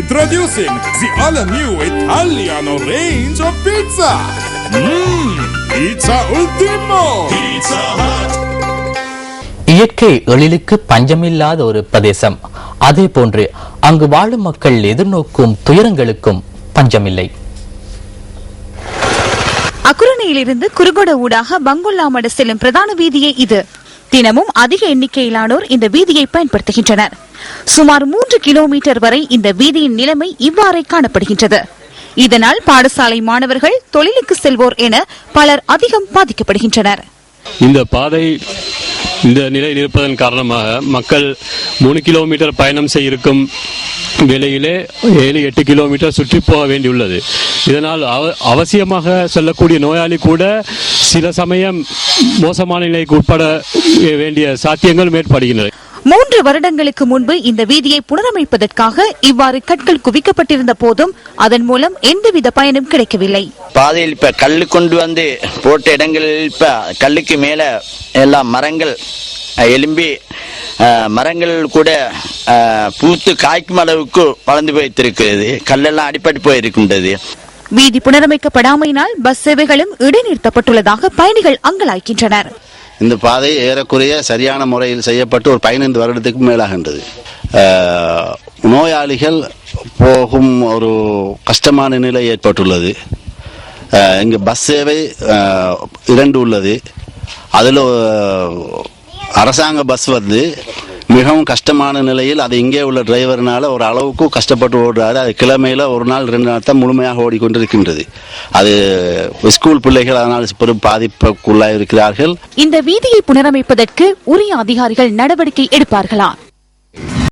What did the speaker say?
Introducing the all-new Italiano range of pizza. Pizza Ultimo. Pizza Hut. இயற்கை எழிலுக்கு பஞ்சமில்லாத ஒரு பிரதேசம். அதே போன்று அங்கு வாழும் மக்கள் எதிர்நோக்கும் துயரங்களுக்கும் பஞ்சமில்லை. அக்குரணையிலிருந்து குறுகொட ஊடாக பங்குல்லாமட செல்லும் பிரதான வீதியே இது. தினமும் அதிக எண்ணிக்கையிலானோர் இந்த வீதியை பயன்படுத்துகின்றனர். சுமார் 3 கிலோமீட்டர் வரை இந்த வீதியின் நிலைமை இவ்வாறே காணப்படுகின்றது. இதனால் பாடசாலை மாணவர்கள், தொழிலுக்கு செல்வோர் என பலர் அதிகம் பாதிக்கப்படுகின்றனர். இந்த பாதை இந்த நிலையில் இருப்பதன் காரணமாக மக்கள் 3 கிலோமீட்டர் பயணம் செய்ய இருக்கும் வேளையிலே 7-8 கிலோமீட்டர் சுற்றி போக வேண்டியுள்ளது. இதனால் அவசியமாக செல்லக்கூடிய நோயாளி கூட சில சமயம் மோசமான நிலைக்கு உட்பட வேண்டிய சாத்தியங்கள் ஏற்படுகின்றன. 3 வருடங்களுக்கு முன்பு இந்த வீதியை புனரமைப்பதற்காக இவ்வாறு கற்கள் குவிக்கப்பட்டிருந்த போதும் அதன் மூலம் எந்தவித பயனும் கிடைக்கவில்லை. பாதையில் இப்ப கல்லு கொண்டு வந்து போட்ட இடங்களில் இப்ப கல்லுக்கு மேல எல்லாம் மரங்கள் எலும்பி மரங்கள் கூட பூத்து காய்க்கும் அளவுக்கு வளர்ந்து போய்த்திருக்கிறது. கல்லெல்லாம் அடிப்பட்டு போயிருக்கின்றது. வீதி புனரமைக்கப்படாமையினால் பஸ் சேவைகளும் இடைநிறுத்தப்பட்டுள்ளதாக பயணிகள் அங்கலாய்க்கின்றனர். இந்த பாதை ஏறக்குறைய சரியான முறையில் செய்யப்பட்டு ஒரு 15 வருடத்துக்கு மேலாகின்றது. நோயாளிகள் போகும் ஒரு கஷ்டமான நிலை ஏற்பட்டுள்ளது. இங்கு பஸ் சேவை 2 உள்ளது. அதில் அரசாங்க பஸ் வந்து மிகவும் கஷ்டமான நிலையில் அது இங்கே உள்ள டிரைவர்னால ஒரு அளவுக்கு கஷ்டப்பட்டு ஓடுறாரு. அது கிழமையில ஒரு நாள் 2 நாள் தான் முழுமையாக ஓடிக்கொண்டிருக்கின்றது. அது ஸ்கூல் பிள்ளைகள் அதனால் பெரும் பாதிப்புக்குள்ளாக இருக்கிறார்கள். இந்த வீதியை புனரமைப்பதற்கு உரிய அதிகாரிகள் நடவடிக்கை எடுப்பார்களா?